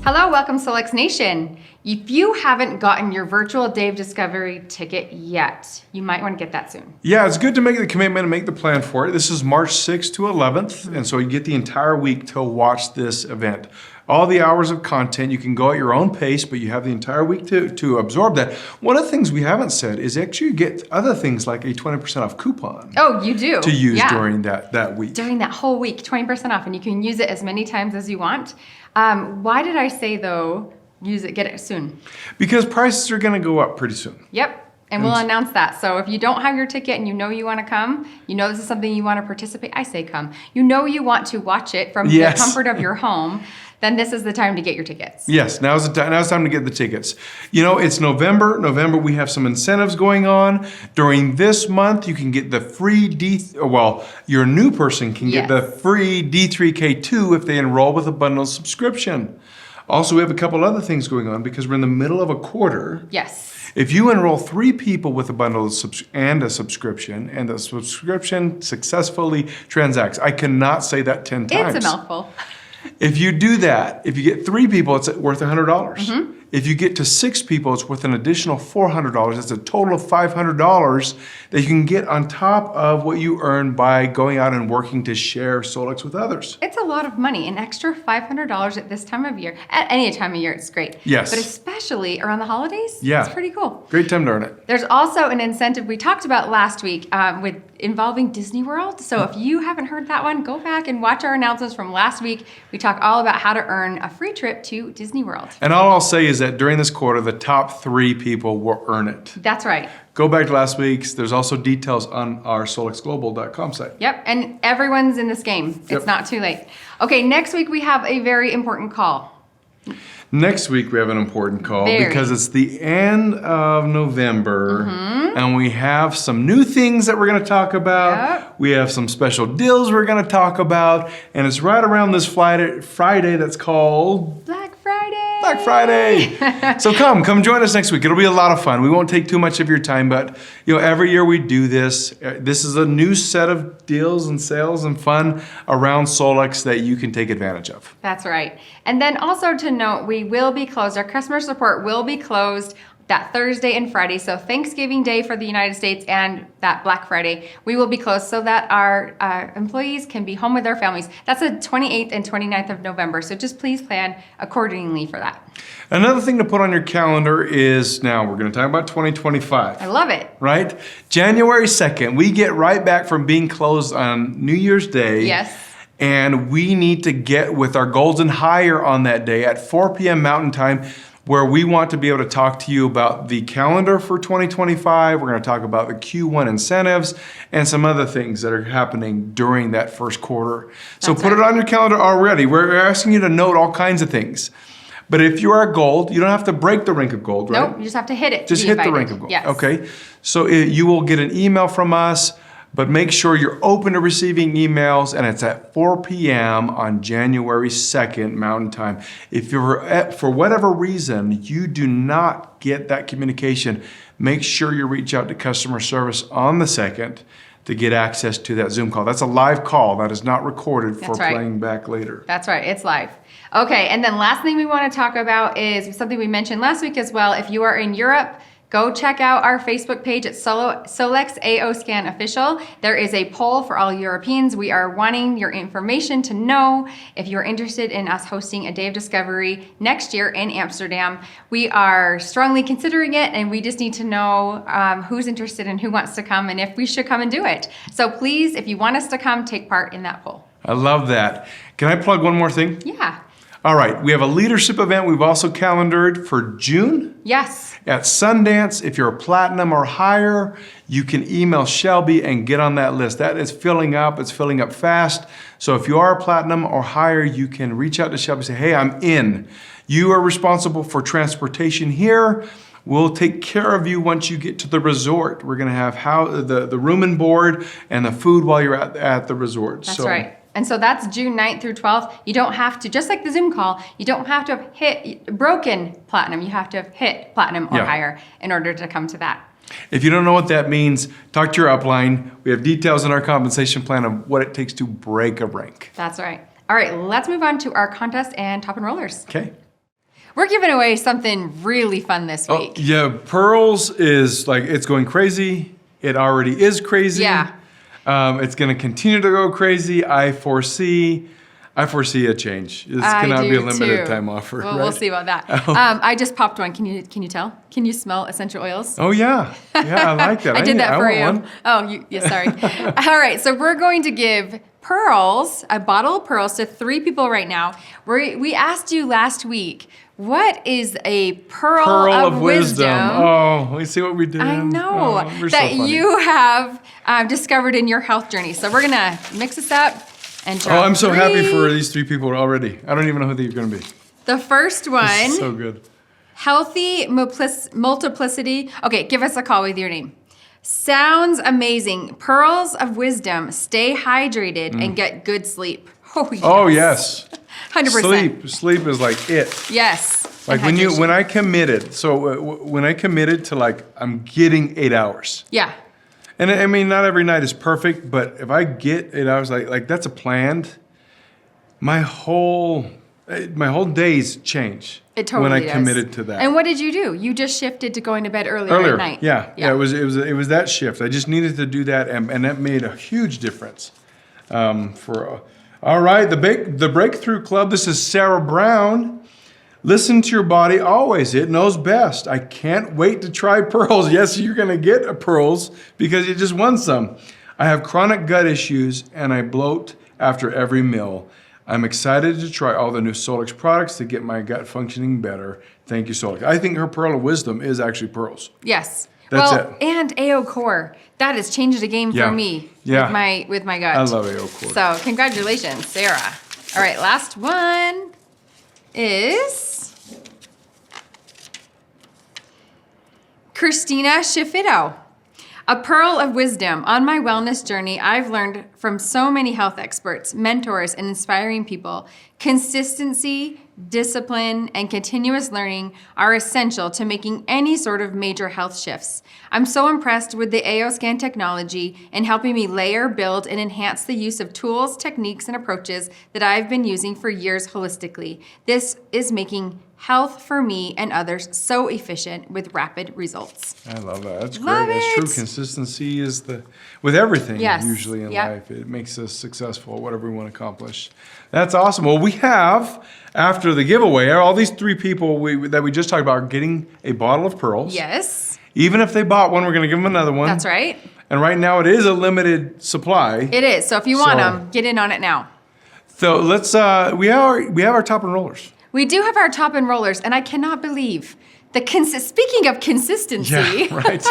Hello, welcome Solex Nation. If you haven't gotten your virtual day of discovery ticket yet, you might want to get that soon. Yeah, it's good to make the commitment and make the plan for it. This is March 6th to 11th, and so you get the entire week to watch this event. All the hours of content, you can go at your own pace, but you have the entire week to absorb that. One of the things we haven't said is actually you get other things like a 20% off coupon. Oh, you do? To use during that week. During that whole week, 20% off, and you can use it as many times as you want. Why did I say, though, get it soon? Because prices are going to go up pretty soon. Yep. And we'll announce that. So if you don't have your ticket and you know you want to come, you know this is something you want to participate, I say come. You know you want to watch it from the comfort of your home, then this is the time to get your tickets. Yes, now's time to get the tickets. You know, it's November. November, we have some incentives going on. During this month, you can get the free your new person can get the free D3K2 if they enroll with a bundle subscription. Also, we have a couple other things going on because we're in the middle of a quarter. Yes. If you enroll 3 people with a bundle and a subscription, and the subscription successfully transacts, I cannot say that 10 times. It's a mouthful. If you do that, if you get 3 people, it's worth $100. If you get to 6 people, it's worth an additional $400. It's a total of $500 that you can get on top of what you earn by going out and working to share Solex with others. It's a lot of money. An extra $500 at this time of year. At any time of year, it's great. Yes. But especially around the holidays, it's pretty cool. Great time to earn it. There's also an incentive we talked about last week involving Disney World. So if you haven't heard that one, go back and watch our announcements from last week. We talk all about how to earn a free trip to Disney World. And all I'll say is that during this quarter, the top 3 people will earn it. That's right. Go back to last week's. There's also details on our solexglobal.com site. Yep, and everyone's in this game. It's not too late. Okay, next week we have a very important call. Next week we have an important call because it's the end of November and we have some new things that we're going to talk about. We have some special deals we're going to talk about, and it's right around this Friday that's called Black Friday. Black Friday. So come join us next week. It'll be a lot of fun. We won't take too much of your time, but every year we do this. This is a new set of deals and sales and fun around Solex that you can take advantage of. That's right. And then also to note, we will be closed. Our customer support will be closed that Thursday and Friday. So Thanksgiving Day for the United States and that Black Friday, we will be closed so that our employees can be home with their families. That's the 28th and 29th of November. So just please plan accordingly for that. Another thing to put on your calendar is, now we're going to talk about 2025. I love it. Right? January 2nd, we get right back from being closed on New Year's Day. Yes. And we need to get with our goals and higher on that day at 4 p.m. Mountain Time, where we want to be able to talk to you about the calendar for 2025. We're going to talk about the Q1 incentives and some other things that are happening during that first quarter. So put it on your calendar already. We're asking you to note all kinds of things. But if you are gold, you don't have to break the rank of gold, right? Nope, you just have to hit it. Just hit the rank of gold. Yes. Okay. So you will get an email from us, but make sure you're open to receiving emails, and it's at 4 p.m. on January 2nd, Mountain Time. If you're, for whatever reason, you do not get that communication, make sure you reach out to customer service on the 2nd to get access to that Zoom call. That's a live call. That is not recorded for playing back later. That's right. It's live. Okay, and then last thing we want to talk about is something we mentioned last week as well. If you are in Europe, go check out our Facebook page at Solex AOScan Official. There is a poll for all Europeans. We are wanting your information to know if you're interested in us hosting a Day of Discovery next year in Amsterdam. We are strongly considering it, and we just need to know who's interested and who wants to come and if we should come and do it. So please, if you want us to come, take part in that poll. I love that. Can I plug one more thing? Yeah. All right, we have a leadership event we've also calendared for June. Yes. At Sundance. If you're a platinum or higher, you can email Shelby and get on that list. That is filling up. It's filling up fast. So if you are a platinum or higher, you can reach out to Shelby and say, hey, I'm in. You are responsible for transportation here. We'll take care of you once you get to the resort. We're going to have the room and board and the food while you're at the resort. That's right. And so that's June 9th through 12th. You don't have to, just like the Zoom call, you don't have to have broken platinum. You have to have hit platinum or higher in order to come to that. If you don't know what that means, talk to your upline. We have details in our compensation plan of what it takes to break a rank. That's right. All right, let's move on to our contest and top enrollers. Okay. we're giving away something really fun this week. Oh, yeah, Pearls is like, it's going crazy. It already is crazy. Yeah. It's going to continue to go crazy. I foresee a change. This cannot be a limited time offer. Well, right? we'll see about that. I just popped one. Can you tell? Can you smell essential oils? Oh yeah, I like that. I did that for you. One. Oh, yeah, sorry. All right, so we're going to give pearls, a bottle of pearls, to 3 people right now. We asked you last week, what is a pearl of wisdom? Oh, we see what we did. I know Oh, we're that so funny. you have discovered in your health journey. So we're gonna mix this up and drop Oh, I'm so happy 3. for these 3 people already. I don't even know who they're going to be. The first one, This is so good. healthy multiplicity. Okay, give us a call with your name. Sounds amazing. Pearls of wisdom. Stay hydrated and get good sleep. Oh yes. Oh yes. 100%. Sleep is like it. Yes. Like And hydration. when I committed. So when I committed to like I'm getting 8 hours. Yeah. And I mean, not every night is perfect, but if I get 8 hours, like that's a planned. My whole days change. It totally when I does. committed to that. And what did you do? You just shifted to going to bed earlier at night. Yeah. It was that shift. I just needed to do that, and that made a huge difference. All right, the Breakthrough Club. This is Sarah Brown. Listen to your body always. It knows best. I can't wait to try pearls. Yes, you're going to get pearls because you just won some. I have chronic gut issues and I bloat after every meal. I'm excited to try all the new Solex products to get my gut functioning better. Thank you, Solex. I think her pearl of wisdom is actually pearls. Yes. That's well, it. and AO Core. That has changed the game Yeah. for me Yeah. with my gut. I love AO Core. So congratulations, Sarah. All right, last one is Christina Shifito. A pearl of wisdom. On my wellness journey, I've learned from so many health experts, mentors, and inspiring people. Consistency, discipline, and continuous learning are essential to making any sort of major health shifts. I'm so impressed with the AO Scan technology and helping me layer, build, and enhance the use of tools, techniques, and approaches that I've been using for years holistically. This is making health for me and others so efficient with rapid results. I love that. That's Love great. That's it. true. Consistency is with everything Yes. usually in Yep. life. It makes us successful, whatever we want to accomplish. That's awesome. Well, we have, after the giveaway, all these 3 people that we just talked about are getting a bottle of pearls. Yes, Even if they bought one, we're going to give them another one. that's right. And right now it is a limited supply. It is. So if you want So- them, get in on it now. So let's, we have our top enrollers. We do have our top enrollers, and I cannot believe speaking of consistency, Yeah, right.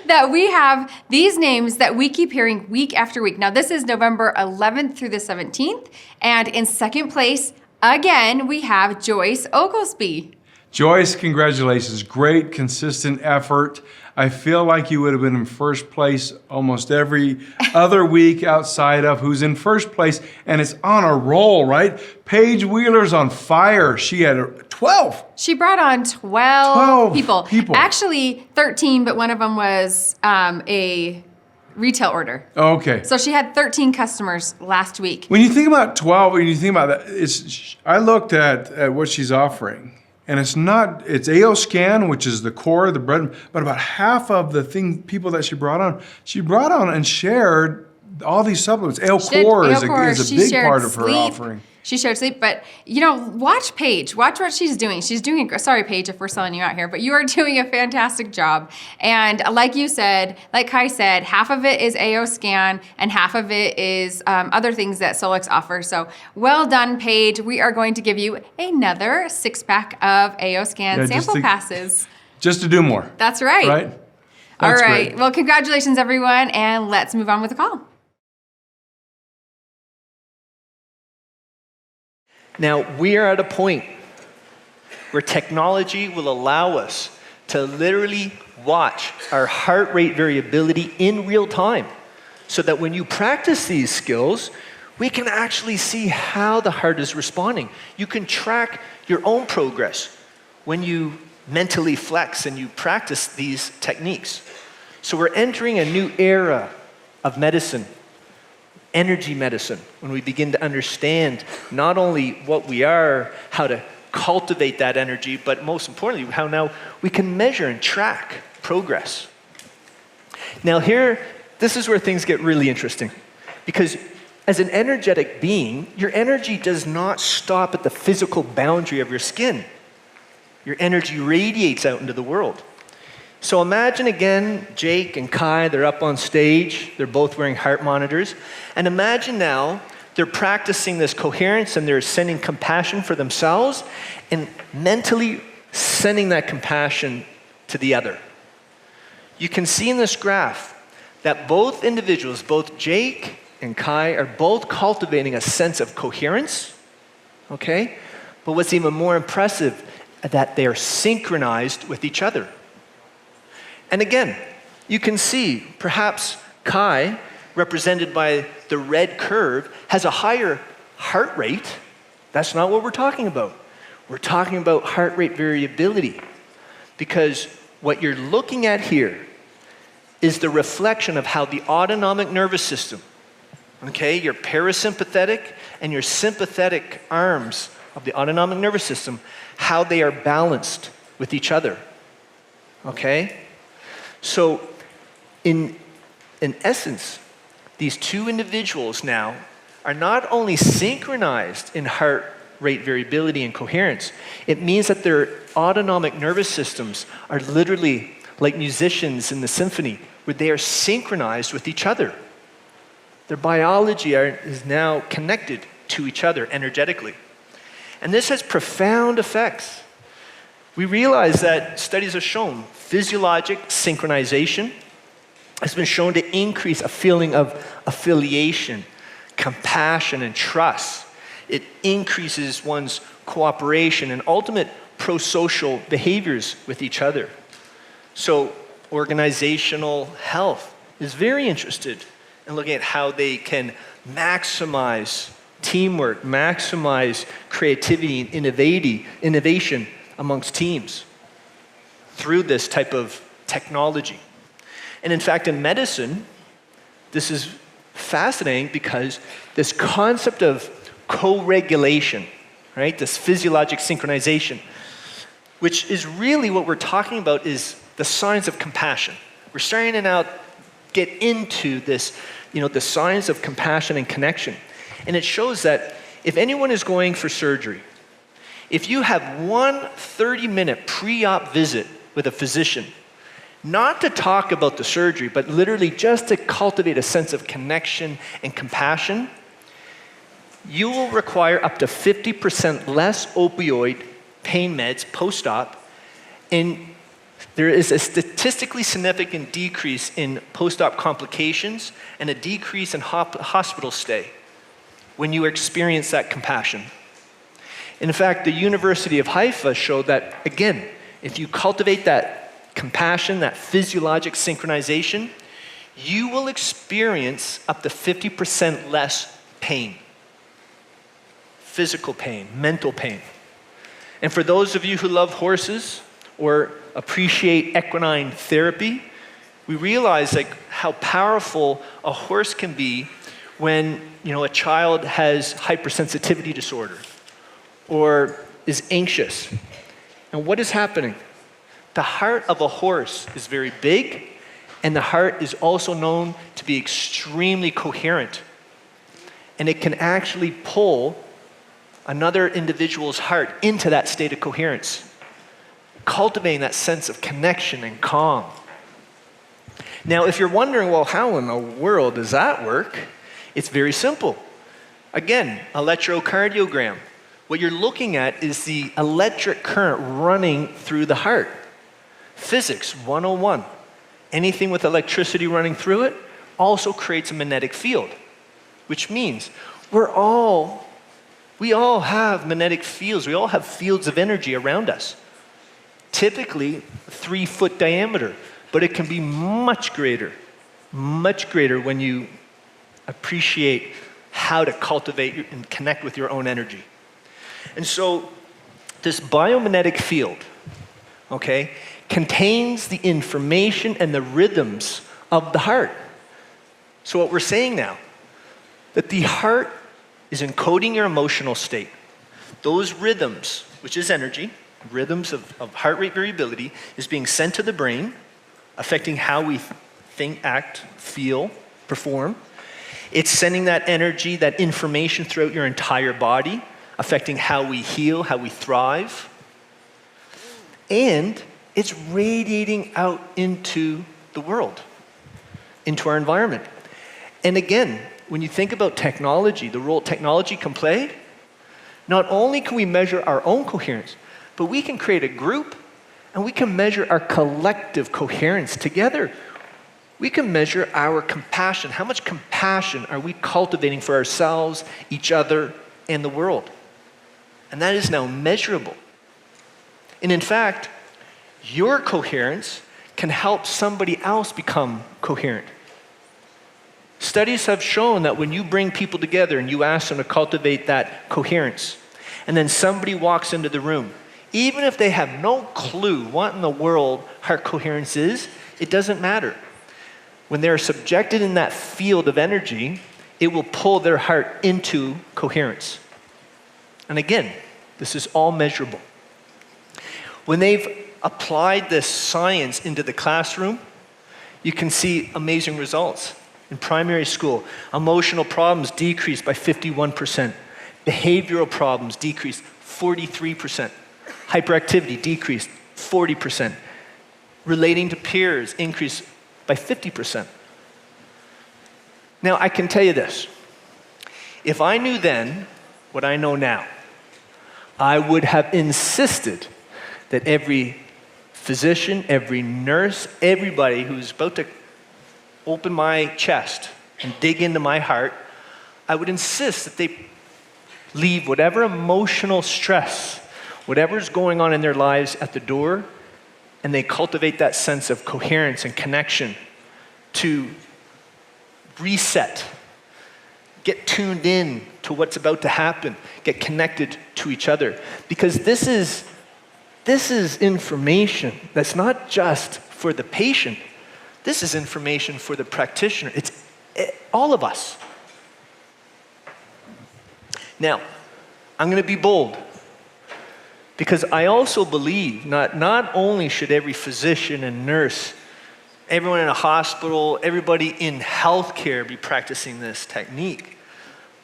that we have these names that we keep hearing week after week. Now, this is November 11th through the 17th, and in second place, again, we have Joyce Oglesby. Joyce, congratulations. Great, consistent effort. I feel like you would have been in first place almost every other week outside of who's in first place, and it's on a roll, right? Paige Wheeler's on fire. She had 12. She brought on 12 people. Actually, 13, but one of them was a retail order. Okay. So she had 13 customers last week. When you think about 12, when you think about that, I looked at what she's offering. And it's AO Scan, which is the core, the bread, but about half of the people that she brought on and shared all these supplements. AO Core is a big part of her offering. She shared sleep, but watch Paige. Watch what she's doing. She's doing, sorry Paige if we're selling you out here, but you are doing a fantastic job. And like you said, like Kai said, half of it is AO Scan and half of it is other things that Solex offers. So well done, Paige. We are going to give you another 6-pack of AO Scan sample passes. Just to do more. That's right. Right? All That's right. great. Well, congratulations, everyone, and let's move on with the call. Now, we are at a point where technology will allow us to literally watch our heart rate variability in real time, so that when you practice these skills, we can actually see how the heart is responding. You can track your own progress when you mentally flex and you practice these techniques. So we're entering a new era of medicine, energy medicine, when we begin to understand not only what we are, how to cultivate that energy, but most importantly, how now we can measure and track progress. Now here, this is where things get really interesting, because as an energetic being, your energy does not stop at the physical boundary of your skin. Your energy radiates out into the world. So imagine again, Jake and Kai, they're up on stage, they're both wearing heart monitors, and imagine now they're practicing this coherence and they're sending compassion for themselves and mentally sending that compassion to the other. You can see in this graph that both individuals, both Jake and Kai, are both cultivating a sense of coherence, okay? But what's even more impressive, that they are synchronized with each other. And again, you can see perhaps Kai, represented by the red curve, has a higher heart rate. That's not what we're talking about. We're talking about heart rate variability, because what you're looking at here is the reflection of how the autonomic nervous system, okay, your parasympathetic and your sympathetic arms of the autonomic nervous system, how they are balanced with each other, okay? So in essence, these two individuals now are not only synchronized in heart rate variability and coherence, it means that their autonomic nervous systems are literally like musicians in the symphony, where they are synchronized with each other. Their biology is now connected to each other energetically. And this has profound effects. We realize that studies have shown physiologic synchronization has been shown to increase a feeling of affiliation, compassion, and trust. It increases one's cooperation and ultimate pro-social behaviors with each other. So organizational health is very interested in looking at how they can maximize teamwork, maximize creativity and innovation amongst teams through this type of technology. And in fact, in medicine, this is fascinating because this concept of co-regulation, right, this physiologic synchronization, which is really what we're talking about, is the science of compassion. We're starting to now get into this, the science of compassion and connection. And it shows that if anyone is going for surgery, if you have one 30-minute pre-op visit with a physician, not to talk about the surgery, but literally just to cultivate a sense of connection and compassion, you will require up to 50% less opioid pain meds post-op, and there is a statistically significant decrease in post-op complications and a decrease in hospital stay when you experience that compassion. In fact, the University of Haifa showed that, again, if you cultivate that compassion, that physiologic synchronization, you will experience up to 50% less pain. Physical pain, mental pain. And for those of you who love horses or appreciate equine therapy, we realize how powerful a horse can be when a child has hypersensitivity disorder or is anxious. And what is happening? The heart of a horse is very big, and the heart is also known to be extremely coherent. And it can actually pull another individual's heart into that state of coherence, cultivating that sense of connection and calm. Now, if you're wondering, well, how in the world does that work? It's very simple. Again, electrocardiogram. What you're looking at is the electric current running through the heart. Physics 101. Anything with electricity running through it also creates a magnetic field, which means we all have magnetic fields. We all have fields of energy around us. Typically 3-foot diameter, but it can be much greater when you appreciate how to cultivate and connect with your own energy. And so this biomagnetic field, okay, contains the information and the rhythms of the heart. So what we're saying now, that the heart is encoding your emotional state. those rhythms, which is energy, rhythms of heart rate variability, is being sent to the brain, affecting how we think, act, feel, perform. It's sending that energy, that information throughout your entire body, affecting how we heal, how we thrive. And it's radiating out into the world, into our environment. And again, when you think about technology, the role technology can play, not only can we measure our own coherence, but we can create a group and we can measure our collective coherence together. We can measure our compassion. How much compassion are we cultivating for ourselves, each other, and the world? And that is now measurable. And in fact, your coherence can help somebody else become coherent. Studies have shown that when you bring people together and you ask them to cultivate that coherence, and then somebody walks into the room, even if they have no clue what in the world heart coherence is, it doesn't matter. When they're subjected in that field of energy, it will pull their heart into coherence. And again, this is all measurable. When they've applied this science into the classroom, you can see amazing results. In primary school, emotional problems decreased by 51%. Behavioral problems decreased 43%. Hyperactivity decreased 40%. Relating to peers increased by 50%. Now, I can tell you this. If I knew then what I know now, I would have insisted that every physician, every nurse, everybody who's about to open my chest and dig into my heart, I would insist that they leave whatever emotional stress, whatever's going on in their lives at the door, and they cultivate that sense of coherence and connection to reset, get tuned in to what's about to happen, get connected to each other. Because this is information that's not just for the patient. This is information for the practitioner. It's all of us. Now, I'm going to be bold, because I also believe not only should every physician and nurse, everyone in a hospital, everybody in healthcare be practicing this technique,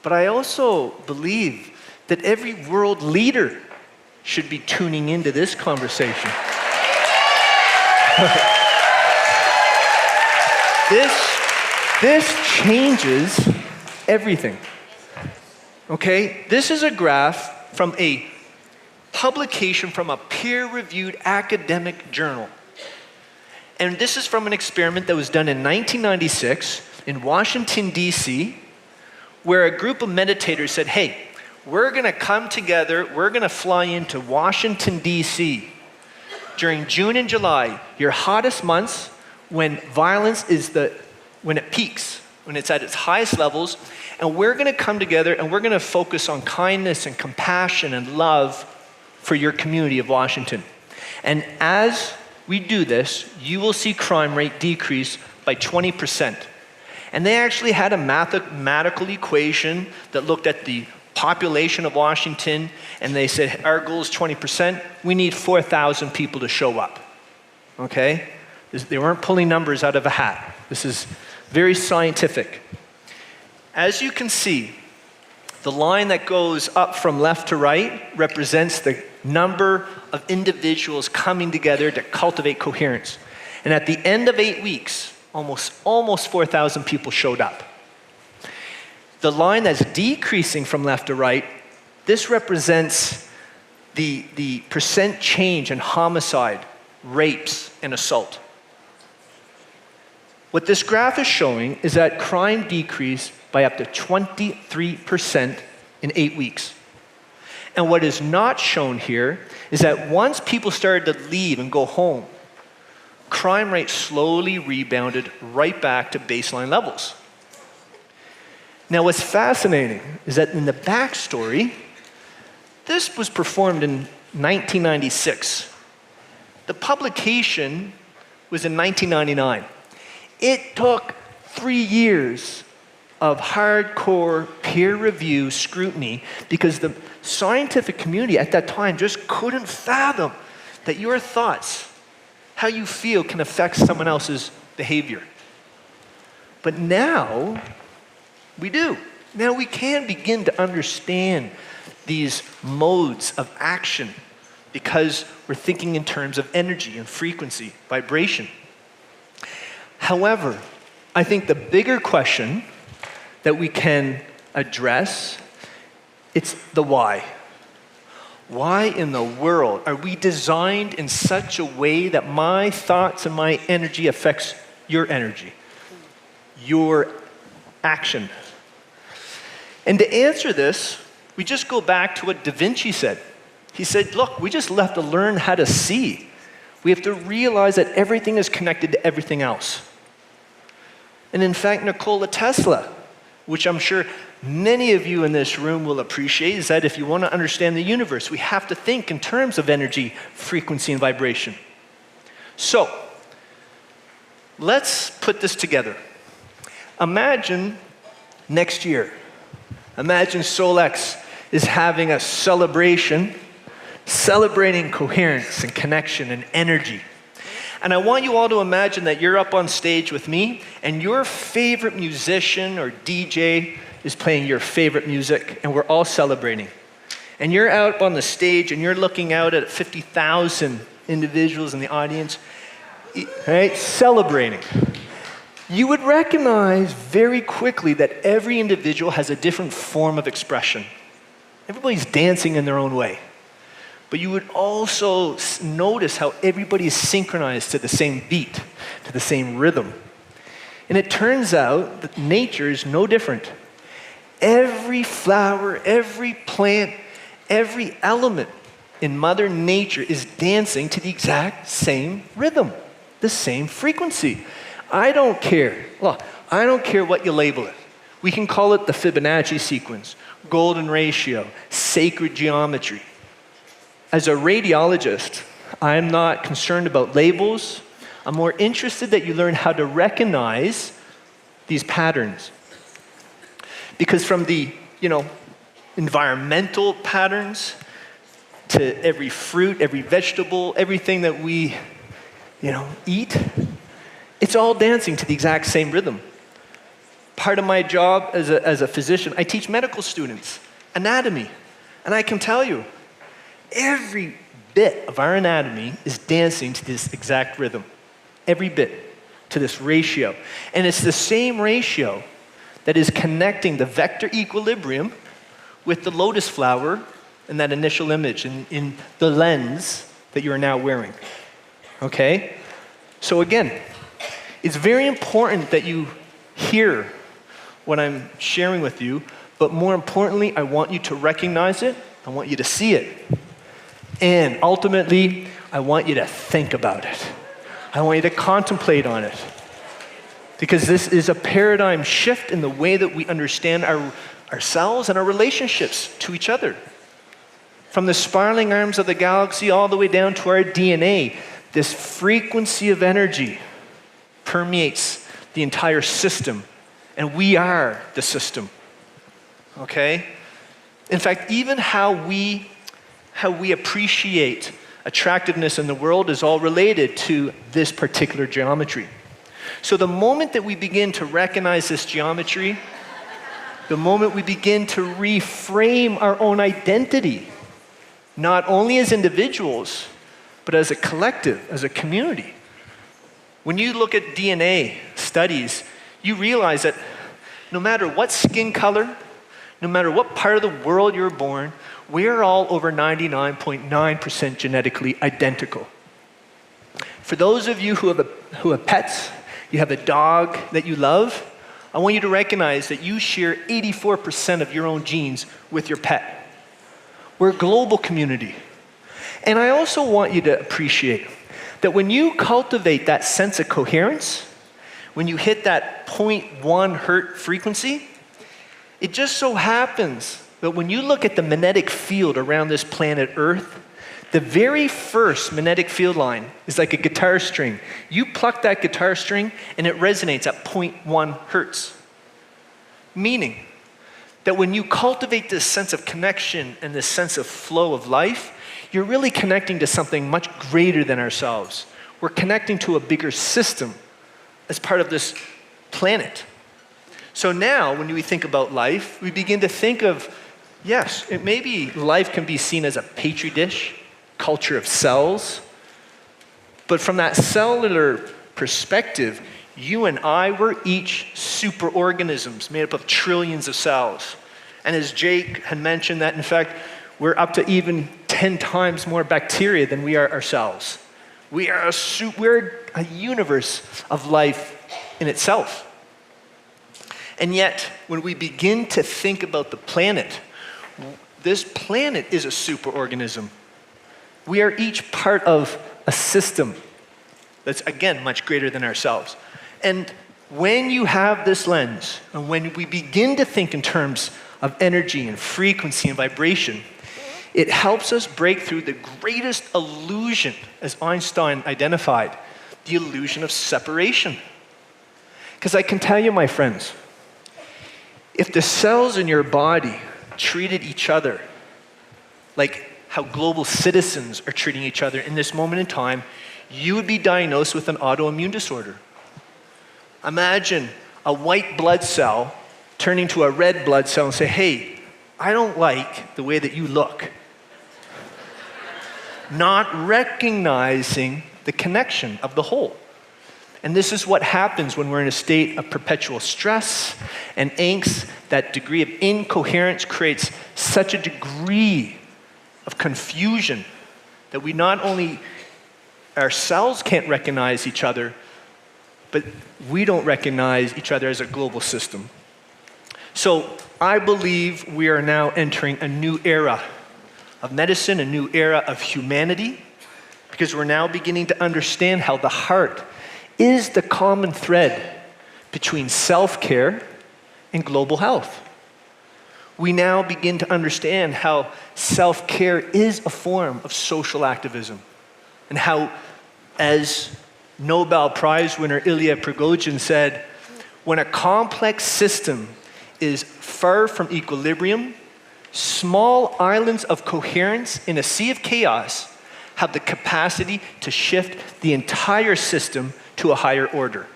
but I also believe that every world leader should be tuning into this conversation. This changes everything. Okay? This is a graph from a publication from a peer-reviewed academic journal. And this is from an experiment that was done in 1996 in Washington, D.C., where a group of meditators said, hey, we're going to come together, we're going to fly into Washington, D.C. during June and July, your hottest months, when violence is when it peaks, when it's at its highest levels, and we're going to come together and we're going to focus on kindness and compassion and love for your community of Washington. And as we do this, you will see crime rate decrease by 20%. And they actually had a mathematical equation that looked at the population of Washington, and they said, our goal is 20%. We need 4,000 people to show up. Okay? They weren't pulling numbers out of a hat. This is very scientific. As you can see, the line that goes up from left to right represents the number of individuals coming together to cultivate coherence. And at the end of 8 weeks, almost 4,000 people showed up. The line that's decreasing from left to right, this represents the percent change in homicide, rapes, and assault. What this graph is showing is that crime decreased by up to 23% in 8 weeks. And what is not shown here is that once people started to leave and go home, crime rate slowly rebounded right back to baseline levels. Now, what's fascinating is that in the backstory, this was performed in 1996. The publication was in 1999. It took 3 years of hardcore peer review scrutiny because the scientific community at that time just couldn't fathom that your thoughts, how you feel, can affect someone else's behavior. But now, we do. Now we can begin to understand these modes of action because we're thinking in terms of energy and frequency, vibration. However, I think the bigger question that we can address, it's the why. Why in the world are we designed in such a way that my thoughts and my energy affects your energy, your action? And to answer this, we just go back to what Da Vinci said. He said, look, we just have to learn how to see. We have to realize that everything is connected to everything else. And in fact, Nikola Tesla, which I'm sure many of you in this room will appreciate, is that if you want to understand the universe, we have to think in terms of energy, frequency, and vibration. So, let's put this together. Imagine next year, imagine Solex is having a celebration, celebrating coherence and connection and energy. And I want you all to imagine that you're up on stage with me and your favorite musician or DJ is playing your favorite music and we're all celebrating. And you're out on the stage and you're looking out at 50,000 individuals in the audience, right, celebrating. You would recognize very quickly that every individual has a different form of expression. Everybody's dancing in their own way. But you would also notice how everybody is synchronized to the same beat, to the same rhythm. And it turns out that nature is no different. Every flower, every plant, every element in Mother Nature is dancing to the exact same rhythm, the same frequency. I don't care what you label it. We can call it the Fibonacci sequence, golden ratio, sacred geometry. As a radiologist, I'm not concerned about labels. I'm more interested that you learn how to recognize these patterns. Because from the, environmental patterns to every fruit, every vegetable, everything that we, eat, it's all dancing to the exact same rhythm. Part of my job as a physician, I teach medical students anatomy. And I can tell you, every bit of our anatomy is dancing to this exact rhythm. Every bit to this ratio. And it's the same ratio that is connecting the vector equilibrium with the lotus flower in that initial image in the lens that you're now wearing. Okay? So again, it's very important that you hear what I'm sharing with you, but more importantly, I want you to recognize it. I want you to see it. And ultimately, I want you to think about it. I want you to contemplate on it. Because this is a paradigm shift in the way that we understand ourselves and our relationships to each other. From the spiraling arms of the galaxy all the way down to our DNA, this frequency of energy permeates the entire system. And we are the system. Okay? In fact, even how we appreciate attractiveness in the world is all related to this particular geometry. So the moment that we begin to recognize this geometry, the moment we begin to reframe our own identity, not only as individuals, but as a collective, as a community. When you look at DNA studies, you realize that no matter what skin color, no matter what part of the world you're born, we're all over 99.9% genetically identical. For those of you who have pets, you have a dog that you love, I want you to recognize that you share 84% of your own genes with your pet. We're a global community. And I also want you to appreciate that when you cultivate that sense of coherence, when you hit that 0.1 hertz frequency, it just so happens that when you look at the magnetic field around this planet Earth, the very first magnetic field line is like a guitar string. You pluck that guitar string and it resonates at 0.1 hertz. Meaning that when you cultivate this sense of connection and this sense of flow of life, you're really connecting to something much greater than ourselves. We're connecting to a bigger system as part of this planet. So now, when we think about life, we begin to think of, yes, maybe life can be seen as a petri dish, culture of cells, but from that cellular perspective, you and I were each superorganisms made up of trillions of cells. And as Jake had mentioned that, in fact, we're up to even 10 times more bacteria than we are ourselves. We're a universe of life in itself. And yet, when we begin to think about the planet, this planet is a superorganism. We are each part of a system that's, again, much greater than ourselves. And when you have this lens, and when we begin to think in terms of energy and frequency and vibration, it helps us break through the greatest illusion, as Einstein identified, the illusion of separation. Because I can tell you, my friends, if the cells in your body treated each other like how global citizens are treating each other in this moment in time, you would be diagnosed with an autoimmune disorder. Imagine a white blood cell turning to a red blood cell and say, hey, I don't like the way that you look. Not recognizing the connection of the whole. And this is what happens when we're in a state of perpetual stress and angst. That degree of incoherence creates such a degree of confusion that we not only ourselves can't recognize each other, but we don't recognize each other as a global system. So I believe we are now entering a new era of medicine, a new era of humanity, because we're now beginning to understand how the heart is the common thread between self-care and global health. We now begin to understand how self-care is a form of social activism, and how, as Nobel Prize winner Ilya Prigogine said, when a complex system is far from equilibrium, small islands of coherence in a sea of chaos have the capacity to shift the entire system to a higher order.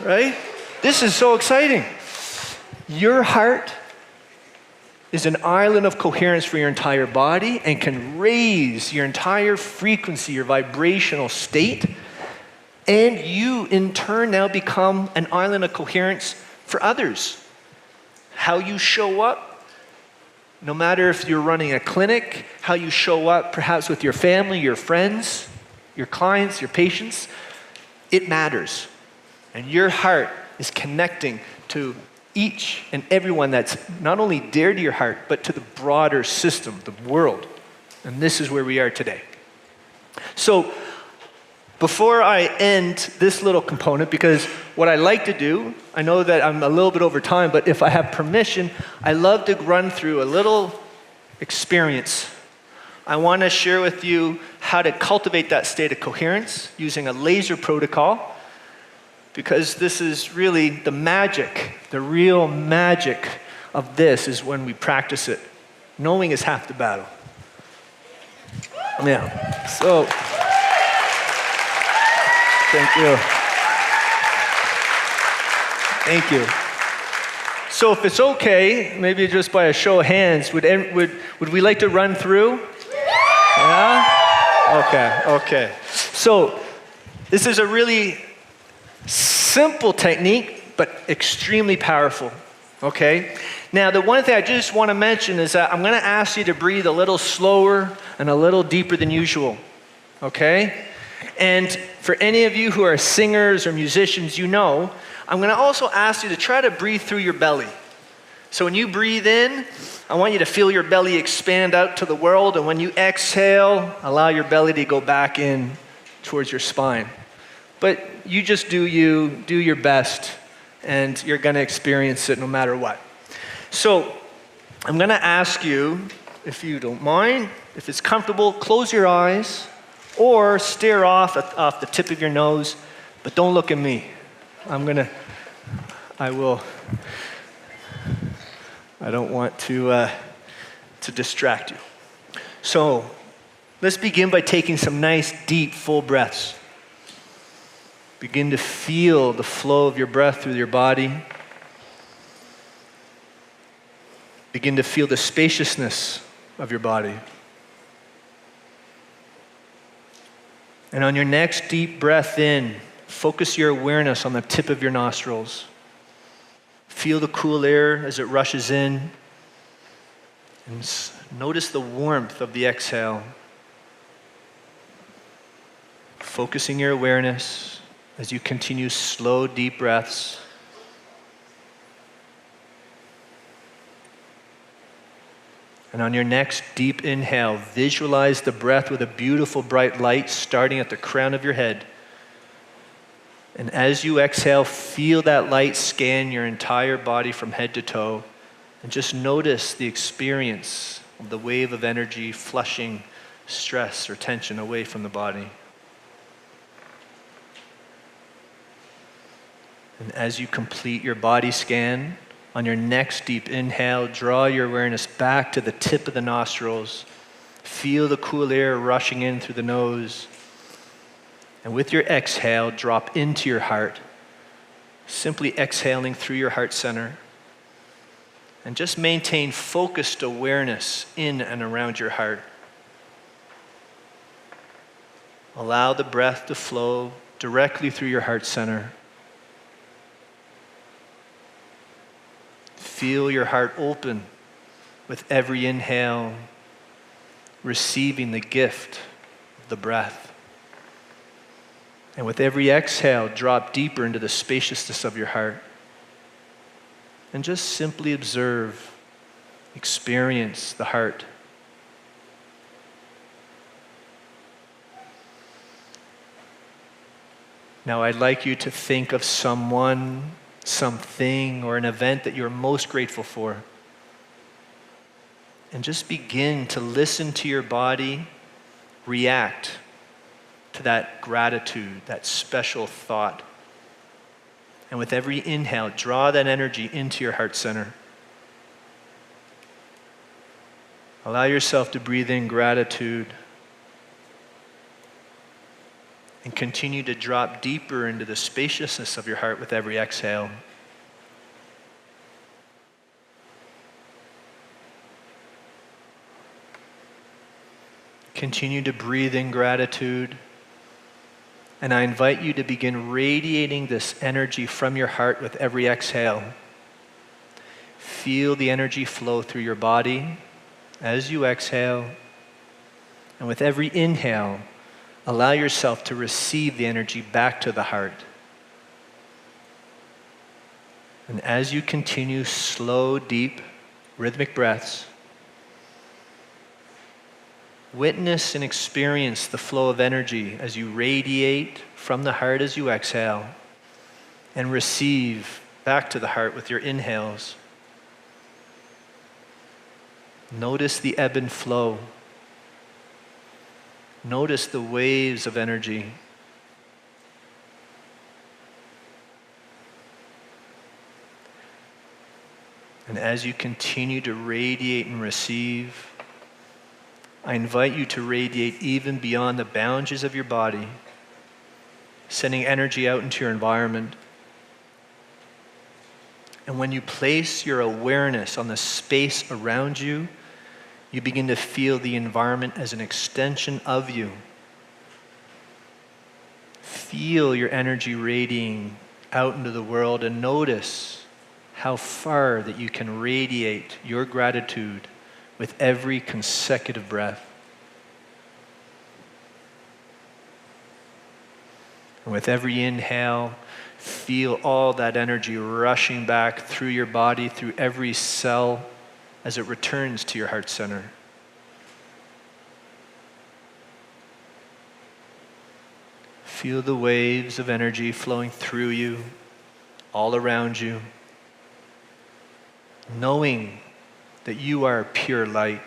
Right? This is so exciting. Your heart is an island of coherence for your entire body and can raise your entire frequency, your vibrational state. And you, in turn, now become an island of coherence for others. How you show up, no matter if you're running a clinic, how you show up perhaps with your family, your friends, your clients, your patients, it matters. And your heart is connecting to each and everyone that's not only dear to your heart, but to the broader system, the world. And this is where we are today. So, before I end this little component, because what I like to do, I know that I'm a little bit over time, but if I have permission, I love to run through a little experience. I want to share with you how to cultivate that state of coherence using a laser protocol, because this is really the magic, the real magic of this is when we practice it. Knowing is half the battle. Yeah, so, thank you. Thank you. So if it's okay, maybe just by a show of hands, would we like to run through? Yeah? Okay. So this is a really simple technique, but extremely powerful, okay? Now, the one thing I just want to mention is that I'm going to ask you to breathe a little slower and a little deeper than usual, okay? And for any of you who are singers or musicians, you know, I'm going to also ask you to try to breathe through your belly. So when you breathe in, I want you to feel your belly expand out to the world, and when you exhale, allow your belly to go back in towards your spine. But you just do you, do your best, and you're going to experience it no matter what. So I'm going to ask you, if you don't mind, if it's comfortable, close your eyes or stare off the tip of your nose, but don't look at me. I'm going I don't want to distract you. So let's begin by taking some nice, deep, full breaths. Begin to feel the flow of your breath through your body. Begin to feel the spaciousness of your body. And on your next deep breath in, focus your awareness on the tip of your nostrils. Feel the cool air as it rushes in. And notice the warmth of the exhale. Focusing your awareness as you continue slow, deep breaths. And on your next deep inhale, visualize the breath with a beautiful bright light starting at the crown of your head. And as you exhale, feel that light scan your entire body from head to toe. And just notice the experience of the wave of energy flushing stress or tension away from the body. And as you complete your body scan, on your next deep inhale, draw your awareness back to the tip of the nostrils. Feel the cool air rushing in through the nose. And with your exhale, drop into your heart, simply exhaling through your heart center. And just maintain focused awareness in and around your heart. Allow the breath to flow directly through your heart center. Feel your heart open with every inhale, receiving the gift of the breath. And with every exhale, drop deeper into the spaciousness of your heart. And just simply observe, experience the heart. Now I'd like you to think of someone, something, or an event that you're most grateful for. And just begin to listen to your body react to that gratitude, that special thought. And with every inhale, draw that energy into your heart center. Allow yourself to breathe in gratitude and continue to drop deeper into the spaciousness of your heart with every exhale. Continue to breathe in gratitude. And I invite you to begin radiating this energy from your heart with every exhale. Feel the energy flow through your body as you exhale. And with every inhale, allow yourself to receive the energy back to the heart. And as you continue slow, deep, rhythmic breaths, witness and experience the flow of energy as you radiate from the heart as you exhale and receive back to the heart with your inhales. Notice the ebb and flow. Notice the waves of energy. And as you continue to radiate and receive, I invite you to radiate even beyond the boundaries of your body, sending energy out into your environment. And when you place your awareness on the space around you, you begin to feel the environment as an extension of you. Feel your energy radiating out into the world and notice how far that you can radiate your gratitude with every consecutive breath. And with every inhale, feel all that energy rushing back through your body, through every cell, as it returns to your heart center. Feel the waves of energy flowing through you, all around you, knowing that you are pure light.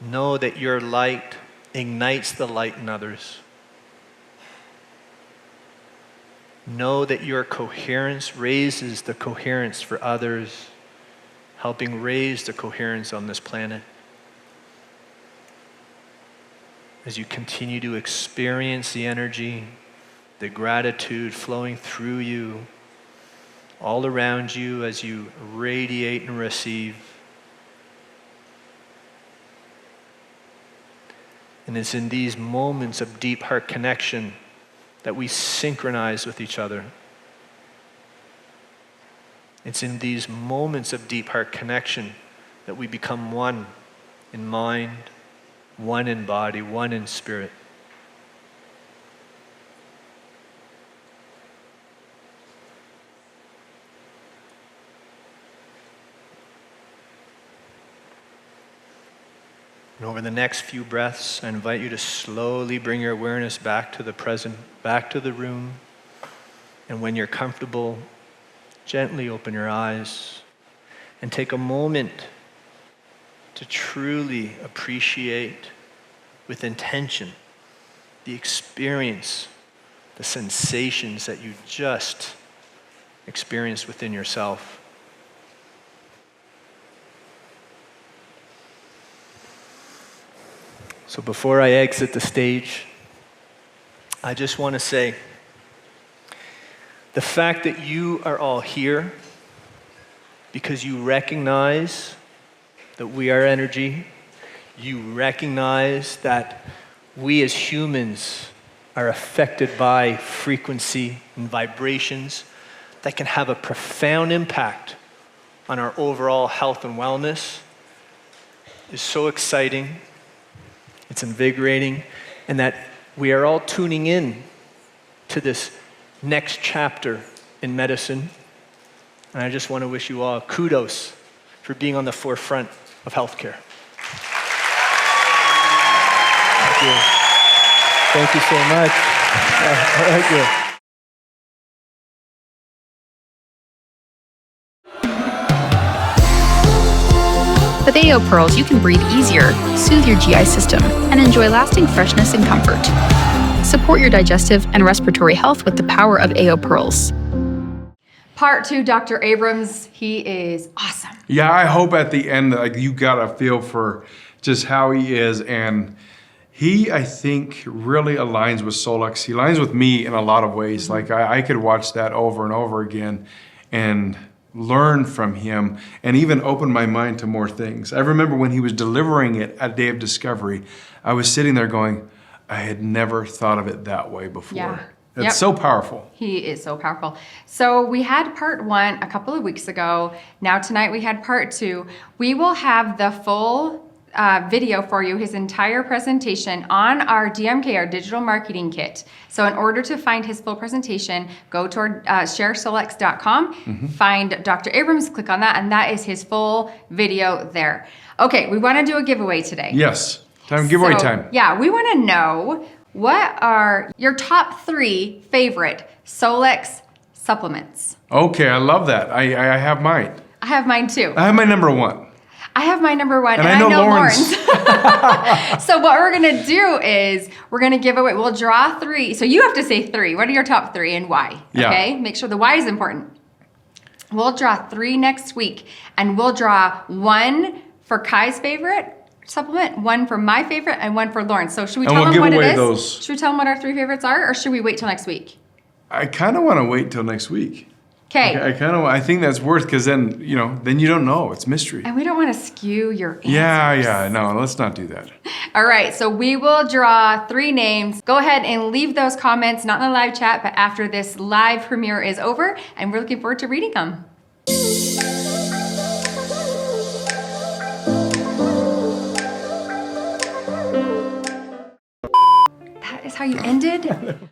Know that your light ignites the light in others. Know that your coherence raises the coherence for others, helping raise the coherence on this planet. As you continue to experience the energy, the gratitude flowing through you, all around you as you radiate and receive. And it's in these moments of deep heart connection that we synchronize with each other. It's in these moments of deep heart connection that we become one in mind, one in body, one in spirit. And over the next few breaths, I invite you to slowly bring your awareness back to the present, back to the room. And when you're comfortable, gently open your eyes and take a moment to truly appreciate with intention the experience, the sensations that you just experienced within yourself. So before I exit the stage, I just want to say, the fact that you are all here because you recognize that we are energy, you recognize that we as humans are affected by frequency and vibrations that can have a profound impact on our overall health and wellness, is so exciting. It's invigorating, and that we are all tuning in to this next chapter in medicine. And I just want to wish you all kudos for being on the forefront of healthcare. Thank you. Thank you so much. Thank you. With AO Pearls, you can breathe easier, soothe your GI system, and enjoy lasting freshness and comfort. Support your digestive and respiratory health with the power of AO Pearls. Part 2, Dr. Abrams, he is awesome. Yeah, I hope at the end like you got a feel for just how he is, and he, I think, really aligns with Solex. He aligns with me in a lot of ways. Like I could watch that over and over again and learn from him and even open my mind to more things. I remember when he was delivering it at Day of Discovery, I was sitting there going, I had never thought of it that way before. Yeah. It's so powerful. He is so powerful. So we had part 1 a couple of weeks ago. Now tonight we had part 2. We will have the full video for you, his entire presentation on our DMK, our digital marketing kit. So in order to find his full presentation, go to our sharesolex.com, find Dr. Abrams, click on that, and that is his full video there. Okay, we want to do a giveaway today. Yes, giveaway time. Yeah, we want to know, what are your top 3 favorite Solex supplements? Okay, I love that. I have mine. I have mine too. I have my number 1. I have my number 1, and I know Lauren's. So what we're going to do is we're going to give away, we'll draw 3. So you have to say 3. What are your top 3 and why? Yeah. Okay, make sure the why is important. We'll draw 3 next week, and we'll draw 1 for Kai's favorite supplement, 1 for my favorite, and 1 for Lauren's. So should we tell them what it is? Those. Should we tell them what our 3 favorites are, or should we wait till next week? I kind of want to wait till next week. Okay. I think that's worth, because then you don't know. It's mystery. And we don't want to skew your answers. Yeah. No, let's not do that. All right, so we will draw 3 names. Go ahead and leave those comments, not in the live chat, but after this live premiere is over, and we're looking forward to reading them. That is how you ended?